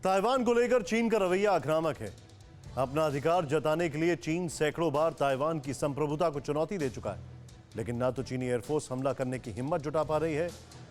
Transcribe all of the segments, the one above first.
Taiwan को लेकर चीन का रवैया आक्रामक है। अपना अधिकार जताने के लिए चीन सैकड़ों बार ताइवान की संप्रभुता को चुनौती दे चुका है, लेकिन ना तो चीनी एयरफोर्स हमला करने की हिम्मत जुटा पा रही है,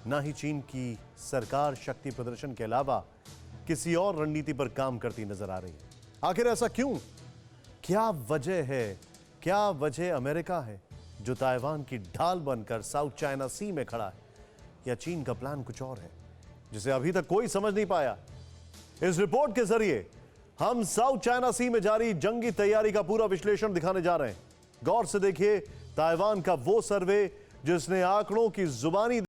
ना ही चीन की सरकार शक्ति प्रदर्शन के अलावा किसी और रणनीति पर काम करती नजर आ रही है। आखिर ऐसा क्यों? क्या वजह है? क्या वजह अमेरिका है जो ताइवान की ढाल बनकर साउथ चाइना सी में खड़ा है, या चीन का प्लान कुछ और है जिसे अभी तक कोई समझ नहीं पाया? इस रिपोर्ट के जरिए हम साउथ चाइना सी में जारी जंगी तैयारी का पूरा विश्लेषण दिखाने जा रहे हैं। गौर से देखिए ताइवान का वो सर्वे जिसने आंकड़ों की जुबानी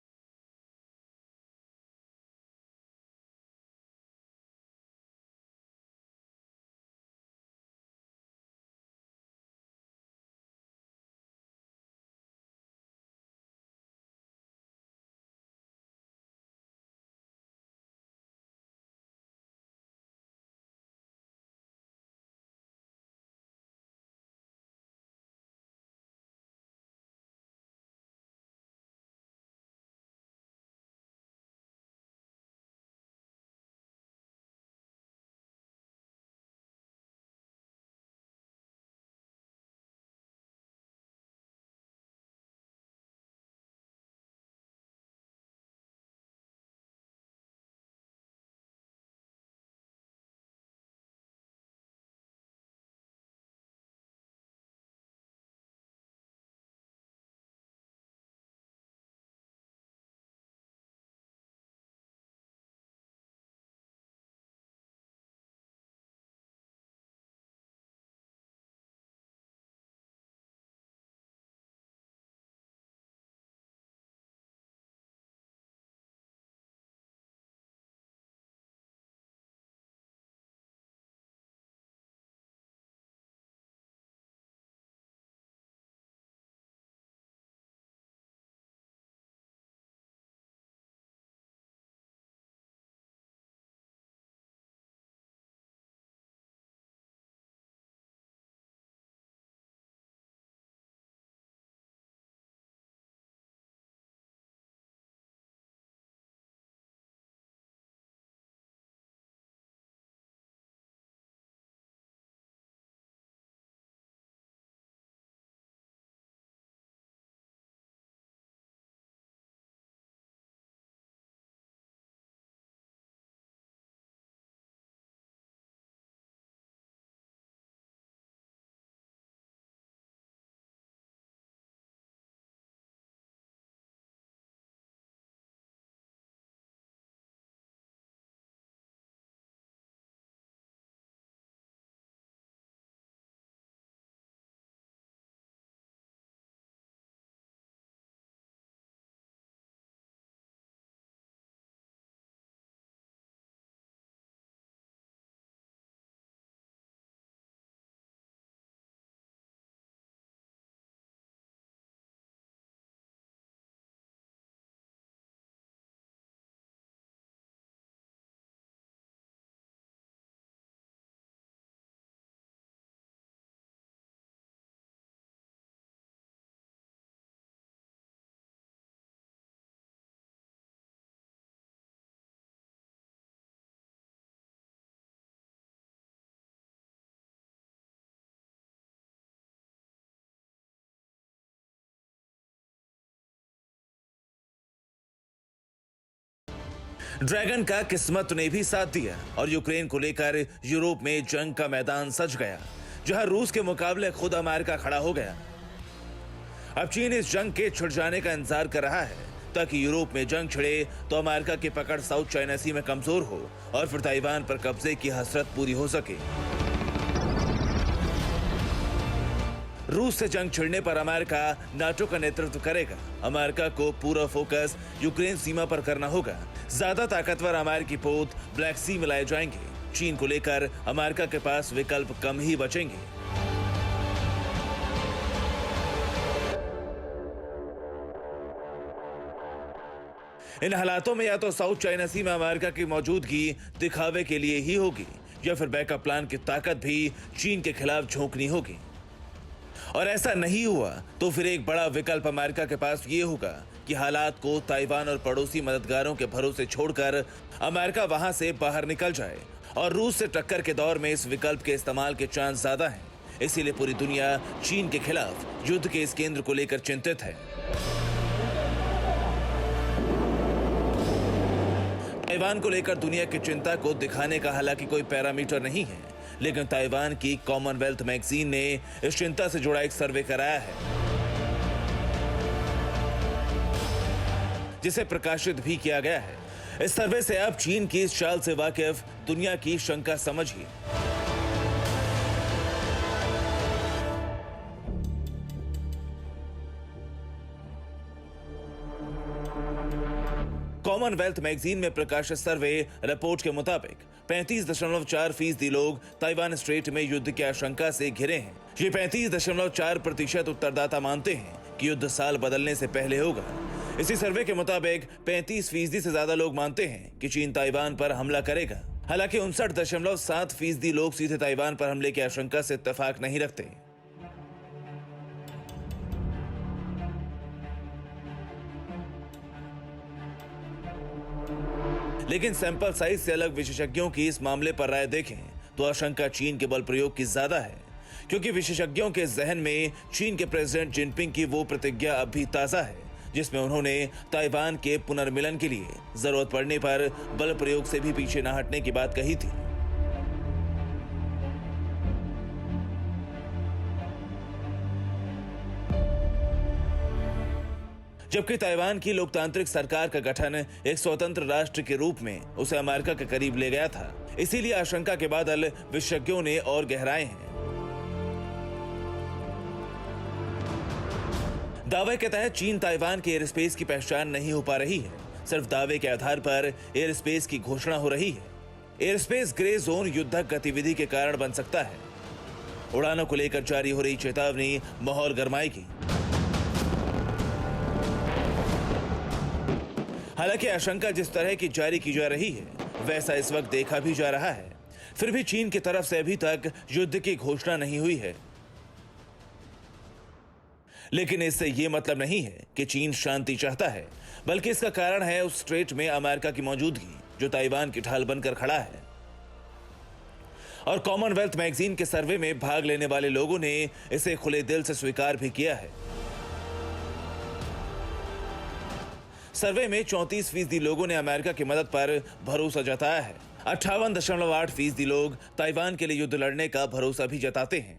ड्रैगन का किस्मत ने भी साथ दिया और यूक्रेन को लेकर यूरोप में जंग का मैदान सज गया, जहां रूस के मुकाबले खुद अमेरिका खड़ा हो गया। अब चीन इस जंग के छिड़ जाने का इंतजार कर रहा है ताकि यूरोप में जंग छिड़े तो अमेरिका की पकड़ साउथ चाइना सी में कमजोर हो और फिर ताइवान पर कब्जे की हसरत पूरी हो सके। रूस से जंग छिड़ने पर अमेरिका नाटो का नेतृत्व करेगा। अमेरिका को पूरा फोकस यूक्रेन सीमा पर करना होगा। ज्यादा ताकतवर अमेरिकी पोत ब्लैक सी में लाए जाएंगे। चीन को लेकर अमेरिका के पास विकल्प कम ही बचेंगे। इन हालातों में या तो साउथ चाइना सी में अमेरिका की मौजूदगी दिखावे के लिए ही होगी, या फिर बैकअप प्लान की ताकत भी चीन के खिलाफ झोंकनी होगी। और ऐसा नहीं हुआ तो फिर एक बड़ा विकल्प अमेरिका के पास ये होगा कि हालात को ताइवान और पड़ोसी मददगारों के भरोसे छोड़कर अमेरिका वहां से बाहर निकल जाए और रूस से टक्कर के दौर में इस विकल्प के इस्तेमाल के चांस ज्यादा हैं। इसीलिए पूरी दुनिया चीन के खिलाफ युद्ध के इस केंद्र को लेकर चिंतित है। ताइवान को लेकर दुनिया की चिंता को दिखाने का हालांकि कोई पैरामीटर नहीं है, लेकिन ताइवान की कॉमनवेल्थ मैगजीन ने इस चिंता से जुड़ा एक सर्वे कराया है, जिसे प्रकाशित भी किया गया है। इस सर्वे से आप चीन की इस चाल से वाकिफ दुनिया की शंका समझिए। कॉमनवेल्थ मैगजीन में प्रकाशित सर्वे रिपोर्ट के मुताबिक 35.4% लोग ताइवान स्ट्रेट में युद्ध की आशंका से घिरे हैं। ये 35.4% उत्तरदाता मानते हैं कि युद्ध साल बदलने से पहले होगा। इसी सर्वे के मुताबिक 35% से ज्यादा लोग मानते हैं कि चीन ताइवान पर हमला करेगा। हालांकि 59.7% लोग सीधे ताइवान पर हमले की आशंका से इत्तेफाक नहीं रखते। लेकिन सैंपल साइज से अलग विशेषज्ञों की इस मामले पर राय देखें तो आशंका चीन के बल प्रयोग की ज्यादा है, क्योंकि विशेषज्ञों के जहन में चीन के प्रेसिडेंट जिनपिंग की वो प्रतिज्ञा अब भी ताजा है जिसमें उन्होंने ताइवान के पुनर्मिलन के लिए जरूरत पड़ने पर बल प्रयोग से भी पीछे न हटने की बात कही थी। जबकि ताइवान की लोकतांत्रिक सरकार का गठन एक स्वतंत्र राष्ट्र के रूप में उसे अमेरिका के करीब ले गया था। इसीलिए आशंका के बादल विशेषज्ञों ने और गहराए हैं। दावे के तहत चीन ताइवान के एयर स्पेस की पहचान नहीं हो पा रही है, सिर्फ दावे के आधार पर एयर स्पेस की घोषणा हो रही है। एयर स्पेस ग्रे जोन युद्धक गतिविधि के कारण बन सकता है। उड़ानों को लेकर जारी हो रही चेतावनी माहौल गरमाएगी। हालांकि आशंका जिस तरह की जारी की जा रही है वैसा इस वक्त देखा भी जा रहा है, फिर भी चीन की तरफ से अभी तक युद्ध की घोषणा नहीं हुई है। लेकिन इससे यह मतलब नहीं है कि चीन शांति चाहता है, बल्कि इसका कारण है उस स्ट्रेट में अमेरिका की मौजूदगी जो ताइवान की ढाल बनकर खड़ा है। और कॉमनवेल्थ मैगजीन के सर्वे में भाग लेने वाले लोगों ने इसे खुले दिल से स्वीकार भी किया है। सर्वे में 34% लोगों ने अमेरिका की मदद पर भरोसा जताया है। 58.8% लोग ताइवान के लिए युद्ध लड़ने का भरोसा भी जताते हैं।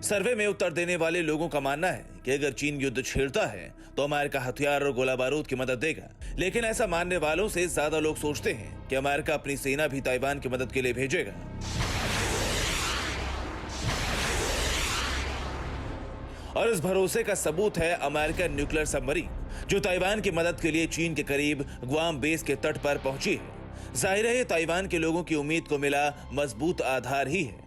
सर्वे में उत्तर देने वाले लोगों का मानना है कि अगर चीन युद्ध छेड़ता है तो अमेरिका हथियार और गोला बारूद की मदद देगा। लेकिन ऐसा मानने वालों से ज्यादा लोग सोचते हैं कि अमेरिका अपनी सेना भी ताइवान की मदद के लिए भेजेगा। और इस भरोसे का सबूत है अमेरिकन न्यूक्लियर सबमरीन जो ताइवान की मदद के लिए चीन के करीब ग्वाम बेस के तट पर पहुंची है। जाहिर है ये ताइवान के लोगों की उम्मीद को मिला मजबूत आधार ही है।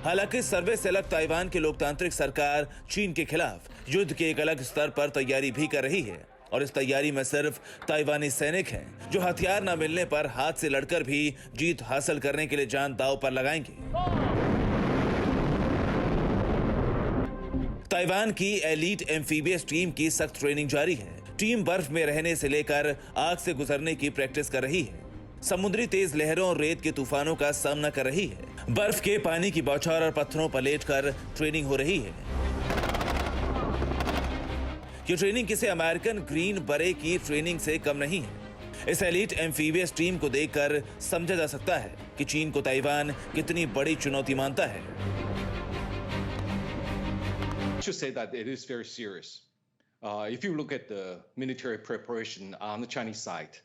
हालांकि सर्वे से अलग ताइवान की लोकतांत्रिक सरकार चीन के खिलाफ युद्ध के एक अलग स्तर पर तैयारी भी कर रही है, और इस तैयारी में सिर्फ ताइवानी सैनिक हैं जो हथियार न मिलने पर हाथ से लड़कर भी जीत हासिल करने के लिए जान दांव पर लगाएंगे। ताइवान की एलीट एम्फीबियस टीम की सख्त ट्रेनिंग जारी है। टीम बर्फ में रहने से लेकर आग से गुजरने की प्रैक्टिस कर रही है, समुद्री तेज लहरों और रेत के तूफानों का सामना कर रही है, बर्फ के पानी की बौछार और पत्थरों पर लेटकर ट्रेनिंग हो रही है। ये ट्रेनिंग किसी अमेरिकन ग्रीन बरे की ट्रेनिंग से कम नहीं है। इस एलीट एम्फीबियस टीम को देखकर समझा जा सकता है कि चीन को ताइवान कितनी बड़ी चुनौती मानता है। I should say that it is very serious. If you look at the military preparation on the Chinese side,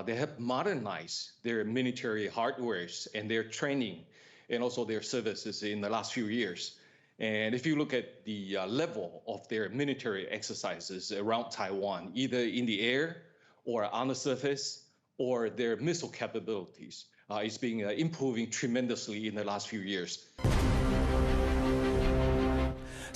they have modernized their military hardwares and their training and also their services in the last few years. And if you look at the level of their military exercises around Taiwan, either in the air or on the surface, or their missile capabilities, it's been improving tremendously in the last few years.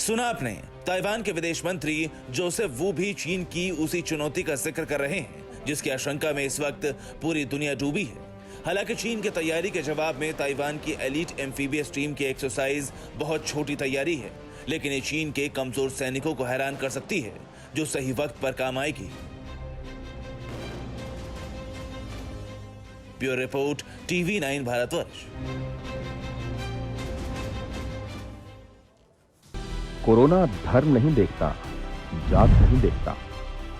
सुना आपने, Taiwan के विदेश मंत्री Joseph वू भी चीन की उसी चुनौती का जिक्र कर रहे हैं जिसकी आशंका में इस वक्त पूरी दुनिया डूबी है। हालांकि चीन की तैयारी के जवाब में ताइवान की एलीट एम्फीबियस टीम की एक्सरसाइज बहुत छोटी तैयारी है, लेकिन ये चीन के कमजोर सैनिकों को हैरान कर सकती है जो सही वक्त पर काम आएगी। Bureau report, TV9 Bharatvarsh. Corona धर्म नहीं देखता, जात नहीं देखता,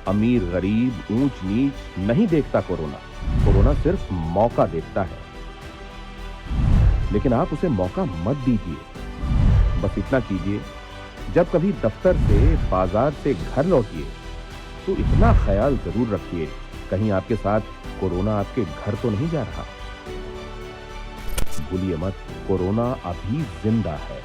अमीर गरीब ऊंच नीच नहीं देखता। कोरोना सिर्फ मौका देखता है, लेकिन आप उसे मौका मत दीजिए। बस इतना कीजिए, जब कभी दफ्तर से बाजार से घर लौटिए तो इतना ख्याल जरूर रखिए कहीं आपके साथ कोरोना आपके घर तो नहीं जा रहा। भूलिए मत, कोरोना अभी जिंदा है।